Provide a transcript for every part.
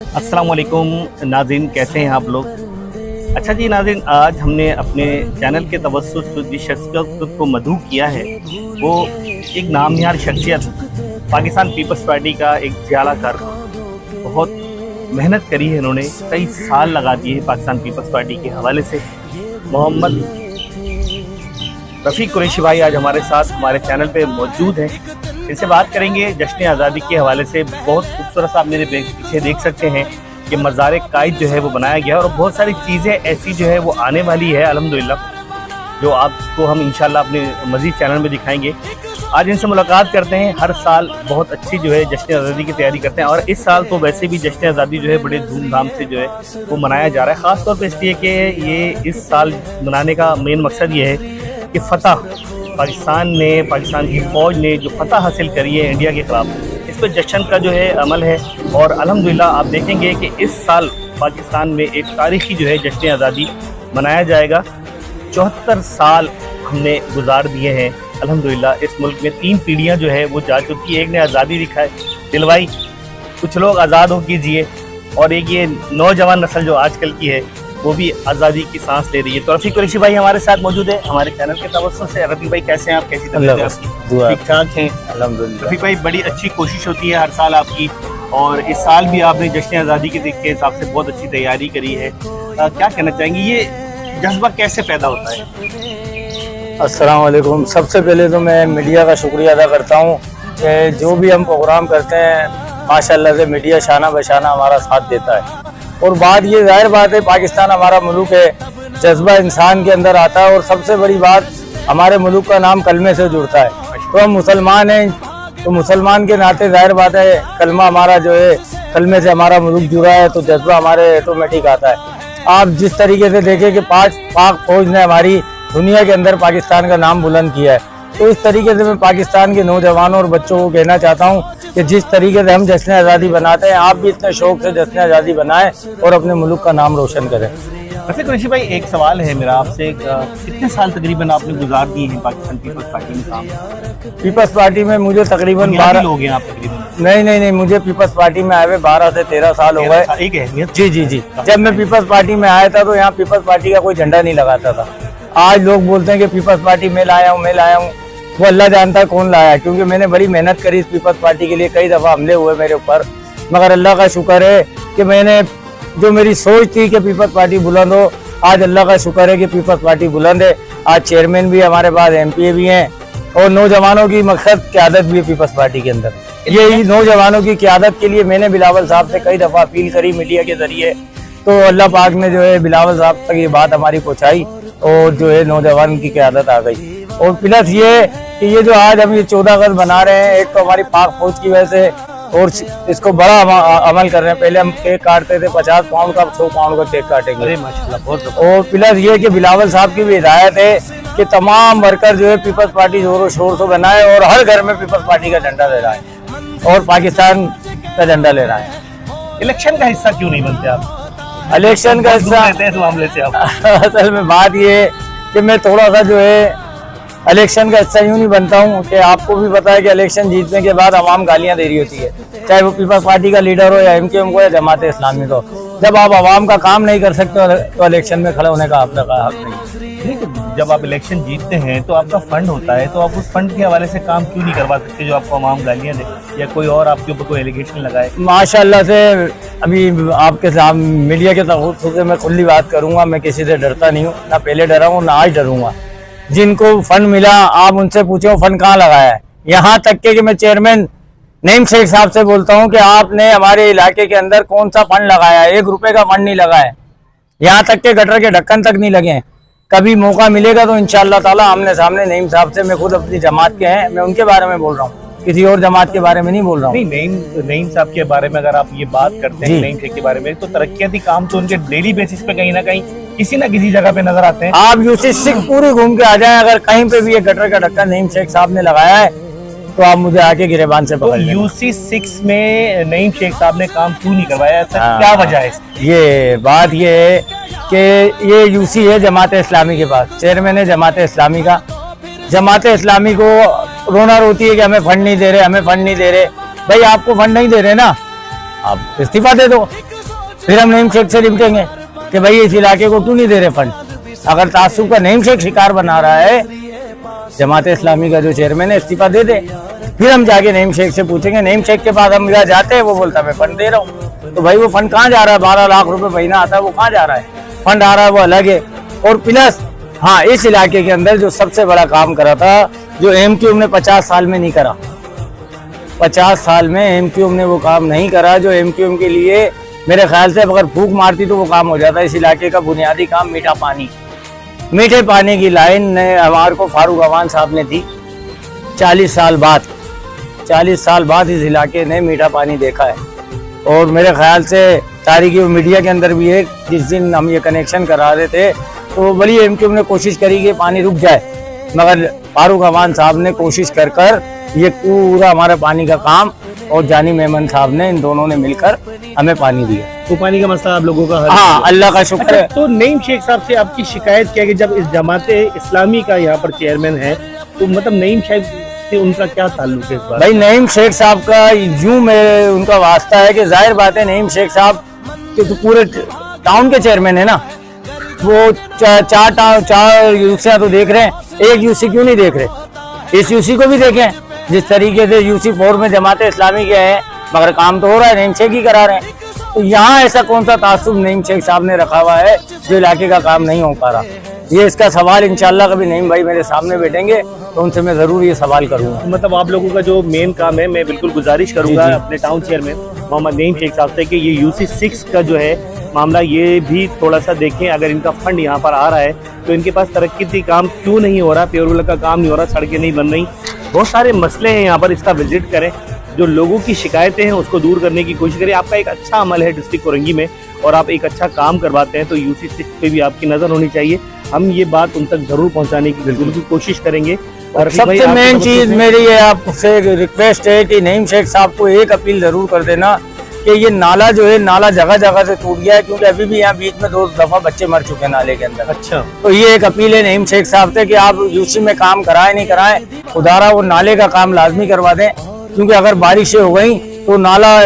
अस्सलाम वालेकुम नाज़रीन, कैसे हैं आप लोग। अच्छा जी नाज़रीन, आज हमने अपने चैनल के तवस्सुस से जिस शख्सियत को मदऊ किया है वो एक नामनिहार शख्सियत, पाकिस्तान पीपल्स पार्टी का एक ज़ियादाकार। बहुत मेहनत करी है इन्होंने, कई साल लगा दिए हैं पाकिस्तान पीपल्स पार्टी के हवाले से। मोहम्मद रफ़ीक कुरैशी भाई आज हमारे साथ हमारे चैनल पे मौजूद हैं। इनसे बात करेंगे जश्न आज़ादी के हवाले से। बहुत खूबसूरत सा आप मेरे पीछे देख सकते हैं कि मज़ार कायद जो है वो बनाया गया है और बहुत सारी चीज़ें ऐसी जो है वो आने वाली है अल्हम्दुलिल्लाह, जो आपको हम इंशाल्लाह अपने मज़ीद चैनल में दिखाएंगे। आज इनसे मुलाकात करते हैं। हर साल बहुत अच्छी जो है जश्न आज़ादी की तैयारी करते हैं और इस साल तो वैसे भी जश्न आज़ादी जो है बड़े धूमधाम से जो है वो मनाया जा रहा है। ख़ास तौर पर इसलिए कि ये इस साल मनाने का मेन मकसद ये है कि फ़तह पाकिस्तान की फ़ौज ने जो फ़तह हासिल करी है इंडिया के ख़िलाफ़, इस पर जश्न का जो है अमल है। और अल्हम्दुलिल्लाह आप देखेंगे कि इस साल पाकिस्तान में एक तारीख़ी जो है जश्न आज़ादी मनाया जाएगा। 74 साल हमने गुजार दिए हैं अल्हम्दुलिल्लाह। इस मुल्क में 3 पीढ़ियाँ जो है वो जा चुकी है। एक ने आज़ादी दिलवाई, कुछ लोग आज़ाद हो कीजिए, और एक ये नौजवान नस्ल जो आजकल की है वो भी आज़ादी की सांस ले रही है। तो रफ़ीक कुरैशी भाई हमारे साथ मौजूद है हमारे चैनल के तवज्जुह से। रफ़ीक भाई कैसे हैं आप, कैसी तबीयत है आपकी? ठीक ठाक हैं अल्हम्दुलिल्लाह। रफ़ीक भाई बड़ी अच्छी कोशिश होती है हर साल आपकी, और इस साल भी आपने जश्न आज़ादी के हिसाब से बहुत अच्छी तैयारी करी है। क्या कहना चाहेंगे, ये जज्बा कैसे पैदा होता है? अस्सलाम वालेकुम। सबसे पहले तो मैं मीडिया का शुक्रिया अदा करता हूँ कि जो भी हम प्रोग्राम करते हैं माशाल्लाह से मीडिया शाना बशाना हमारा साथ देता है। और बात ये जाहिर बात है, पाकिस्तान हमारा मुल्क है, जज्बा इंसान के अंदर आता है। और सबसे बड़ी बात, हमारे मुल्क का नाम कलमे से जुड़ता है। तो हम मुसलमान हैं, तो मुसलमान के नाते जाहिर बात है कलमा हमारा जो है, कलमे से हमारा मुल्क जुड़ा है, तो जज्बा हमारे ऑटोमेटिक आता है। आप जिस तरीके से देखें कि पाक फौज ने हमारी दुनिया के अंदर पाकिस्तान का नाम बुलंद किया है, तो इस तरीके से मैं पाकिस्तान के नौजवानों और बच्चों को कहना चाहता हूँ कि जिस तरीके से हम जश्न आज़ादी बनाते हैं, आप भी इतने शौक से जश्न आज़ादी बनाएं और अपने मुल्क का नाम रोशन करें। वैसे कुरैशी भाई एक सवाल है मेरा आपसे, कितने साल तकरीबन आपने गुजार दिए हैं पाकिस्तान पीपल्स पार्टी में काम? पीपल्स पार्टी में मुझे तकरीबन 12 लोग हैं आप तकरीबन? नहीं, मुझे पीपल्स पार्टी में आए हुए 12 से 13 साल हो गए। एक है जी। जब मैं पीपल्स पार्टी में आया था तो यहाँ पीपल्स पार्टी का कोई झंडा नहीं लगाता था। आज लोग बोलते हैं कि पीपल्स पार्टी में लाया हूँ, वो अल्लाह जानता है कौन लाया, क्योंकि मैंने बड़ी मेहनत करी इस पीपल्स पार्टी के लिए। कई दफ़ा हमले हुए मेरे ऊपर, मगर अल्लाह का शुक्र है कि मैंने जो मेरी सोच थी कि पीपल्स पार्टी बुलंद हो, आज अल्लाह का शुक्र है कि पीपल्स पार्टी बुलंद है। आज चेयरमैन भी हमारे पास, MP भी हैं, और नौजवानों की मकसद क़यादत भी है पीपल्स पार्टी के अंदर। यही नौजवानों की क़यादत के लिए मैंने बिलावल साहब से कई दफ़ा अपील करी मीडिया के ज़रिए, तो अल्लाह पाक ने जो है बिलावल साहब तक ये बात हमारी पहुँचाई और जो है नौजवान की क़यादत आ गई। और प्लस ये कि ये जो आज हम ये 14 अगस्त बना रहे हैं, एक तो हमारी पाक फौज की वजह से, और इसको बड़ा अमल कर रहे हैं। पहले हम केक काटते थे 50 पाउंड का, 100 पाउंड का केक काटेंगे। अरे माशाल्लाह, बहुत। और प्लस ये कि बिलावल साहब की भी हिदायत है कि तमाम वर्कर जो है पीपल्स पार्टी जोरों शोर से बनाए और हर घर में पीपल्स पार्टी का झंडा ले रहा है और पाकिस्तान का झंडा ले रहा है। इलेक्शन का हिस्सा क्यों नहीं बनते आप? इलेक्शन का हिस्सा इस मामले से आप असल में बात ये है कि मैं थोड़ा सा जो है इलेक्शन का हिस्सा यूँ नहीं बनता हूँ कि आपको भी पता है कि इलेक्शन जीतने के बाद आवाम गालियाँ दे रही होती है, चाहे वो पीपल्स पार्टी का लीडर हो या MKM को या जमात इस्लामी को। जब आप आवाम का काम नहीं कर सकते तो इलेक्शन में खड़े होने का आपका हक नहीं। जब आप इलेक्शन जीतते हैं तो आपका फंड होता है, तो आप उस फंड के हवाले से काम क्यों नहीं करवा सकते जो आपको आवाम गालियाँ दे या कोई और आपके ऊपर कोई एलिगेशन लगाए? माशाल्लाह से अभी आपके सामने मीडिया के तवज्जुह से मैं खुली बात करूँगा, मैं किसी से डरता नहीं हूँ, ना पहले डरा हूँ ना आज डरूंगा। जिनको फंड मिला आप उनसे पूछो फंड कहाँ लगाया है। यहाँ तक के कि मैं चेयरमैन नईम शेख साहब से बोलता हूँ कि आपने हमारे इलाके के अंदर कौन सा फंड लगाया है? 1 रुपए का फंड नहीं लगा है। यहाँ तक के गटर के ढक्कन तक नहीं लगे हैं। कभी मौका मिलेगा तो इंशाअल्लाह ताला आमने सामने नईम साहब से, मैं खुद अपनी जमात के हैं, मैं उनके बारे में बोल रहा हूँ, किसी और जमात के बारे में नहीं बोल रहा हूँ। नईम साहब के बारे में अगर आप ये बात करते हैं नईम शेख के बारे में, तो तरक्याती काम तो उनके डेली बेसिस पे कहीं ना कहीं किसी ना किसी जगह पे नजर आते हैं। आप UC6 पूरी घूम के आ जाएं, अगर कहीं पे भी ये गटर का ढक्कन नईम शेख साहब ने लगाया है तो आप मुझे आके गिरेबान से पकड़ लें। UC6 में नईम शेख साहब ने काम क्यों नहीं करवाया, ऐसा क्या वजह है? ये बात ये है कि ये UC है जमात इस्लामी के पास, चेयरमैन है जमात इस्लामी का। जमात इस्लामी को रोना रोती है कि हमें फंड नहीं दे रहे, हमें फंड नहीं दे रहे। भाई आपको फंड नहीं दे रहे ना, आप इस्तीफा दे दो। फिर हम नईम शेख से निपटेंगे कि भाई इस इलाके को क्यों नहीं दे रहे फंड। अगर तासुब का नईम शेख शिकार बना रहा है, जमात इस्लामी का जो चेयरमैन है, इस्तीफा दे दे। फिर हम जाके नईम शेख से पूछेंगे। नईम शेख के पास हम जहाँ जाते हैं वो बोलता है मैं फंड दे रहा हूँ। तो भाई वो फंड कहाँ जा रहा है? 12 लाख रुपए महीना आता है, वो कहाँ जा रहा है? फंड आ रहा है वो अलग है। और प्लस हाँ, इस इलाके के अंदर जो सबसे बड़ा काम करा था, जो एमक्यूएम ने 50 साल में नहीं करा, 50 साल में एमक्यूएम ने वो काम नहीं करा जो एमक्यूएम के लिए मेरे ख्याल से अगर फूंक मारती तो वो काम हो जाता। इस इलाके का बुनियादी काम मीठा पानी, मीठे पानी की लाइन ने हमारे को फारूक अवान साहब ने दी। 40 साल बाद इस इलाके ने मीठा पानी देखा है। और मेरे ख्याल से तारीखी मीडिया के अंदर भी है, जिस दिन हम ये कनेक्शन करा रहे थे तो बड़ी एमक्यूएम ने कोशिश करी कि पानी रुक जाए, मगर फारूक अवान साहब ने कोशिश कर ये पूरा हमारा पानी का काम और जानी मेमन साहब ने, इन दोनों ने मिलकर हमें पानी दिया। तो पानी का मसला आप लोगों का हल हाँ, अल्लाह का शुक्र है। तो नईम शेख साहब से आपकी शिकायत क्या है कि जब इस जमात इस्लामी का यहाँ पर चेयरमैन है, तो मतलब नईम शेख से उनका क्या ताल्लुक है इस बार? भाई नईम शेख साहब का यूं में उनका वास्ता है कि जाहिर बात है नईम शेख साहब के तो पूरे टाउन के चेयरमैन है ना। वो चार यूसियां तो देख रहे हैं, एक यूसी क्यों नहीं देख रहे? इस यूसी को भी देखें। जिस तरीके से यूसी 4 में जमात इस्लामी के हैं, मगर काम तो हो रहा है, नईम शेख ही करा रहे हैं। तो यहाँ ऐसा कौन सा तासुब नईम शेख साहब ने रखा हुआ है जो इलाके का काम नहीं हो पा रहा? ये इसका सवाल इंशाल्लाह कभी नईम भाई मेरे सामने बैठेंगे तो उनसे मैं जरूर ये सवाल करूंगा। मतलब आप लोगों का जो मेन काम है, मैं बिल्कुल गुजारिश करूंगा अपने टाउन चेयरमैन मोहम्मद नईम शेख साहब से कि ये यूसी 6 का जो है मामला, ये भी थोड़ा सा देखें। अगर इनका फंड यहाँ पर आ रहा है तो इनके पास तरक्की काम क्यों नहीं हो रहा, पेट्रोल का काम नहीं हो रहा, सड़कें नहीं बन रही, बहुत सारे मसले हैं यहाँ पर। इसका विजिट करें, जो लोगों की शिकायतें हैं उसको दूर करने की कोशिश करें। आपका एक अच्छा अमल है डिस्ट्रिक्ट कोरंगी में और आप एक अच्छा काम करवाते हैं, तो यूसी 6 पे भी आपकी नज़र होनी चाहिए। हम ये बात उन तक जरूर पहुंचाने की बिल्कुल की कोशिश करेंगे। और सबसे मेन चीज मेरी ये आपसे रिक्वेस्ट है कि नईम शेख साहब को एक अपील जरूर कर देना कि ये नाला जो है, नाला जगह जगह से टूट गया है, क्योंकि अभी भी यहाँ बीच में 2 दफा बच्चे मर चुके हैं नाले के अंदर। अच्छा, तो ये एक अपील है नईम शेख साहब से कि आप यूसी में काम कराएं नहीं कराएं, उधारा वो नाले का काम लाजमी करवा दें, क्योंकि अगर बारिशें हो गई तो नाला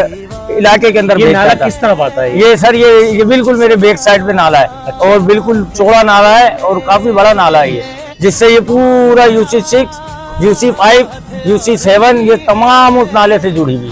इलाके के अंदर ये नाला किस तरफ आता है? ये सर ये बिल्कुल मेरे बैक साइड पे नाला है। अच्छा। और बिल्कुल चौड़ा नाला है और काफी बड़ा नाला है ये, जिससे ये पूरा यूसी 6, यूसी 5, यूसी 7 ये तमाम उस नाले से जुड़ी हुई।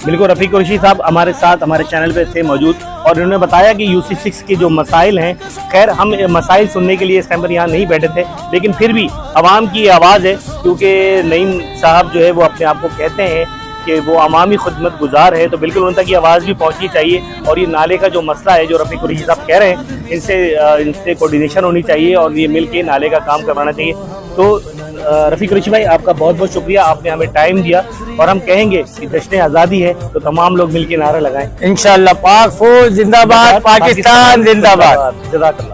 बिल्कुल, रफीक कुरैशी साहब हमारे साथ हमारे चैनल पे थे मौजूद और उन्होंने बताया कि यूसी 6 के जो मसाइल हैं, खैर हम मसाइल सुनने के लिए इस टाइम पर यहाँ नहीं बैठे थे, लेकिन फिर भी आवाम की आवाज़ है, क्योंकि नईम साहब जो है वो अपने आप को कहते हैं कि वो अवामी खिदमत गुजार है, तो बिल्कुल उन तक ये आवाज़ भी पहुँचनी चाहिए। और ये नाले का जो मसला है, जो रफीक कुरैशी साहब कह रहे हैं, इनसे कोऑर्डिनेशन होनी चाहिए और ये मिल के नाले का काम करवाना चाहिए। तो रफीक कुरैशी भाई, आपका बहुत बहुत शुक्रिया, आपने हमें टाइम दिया। और हम कहेंगे कि जश्न आज़ादी है तो तमाम लोग मिलकर नारा लगाएं। इंशाअल्लाह। पाक फौज जिंदाबाद, पाकिस्तान जिंदाबाद। जज़ाकल्लाह।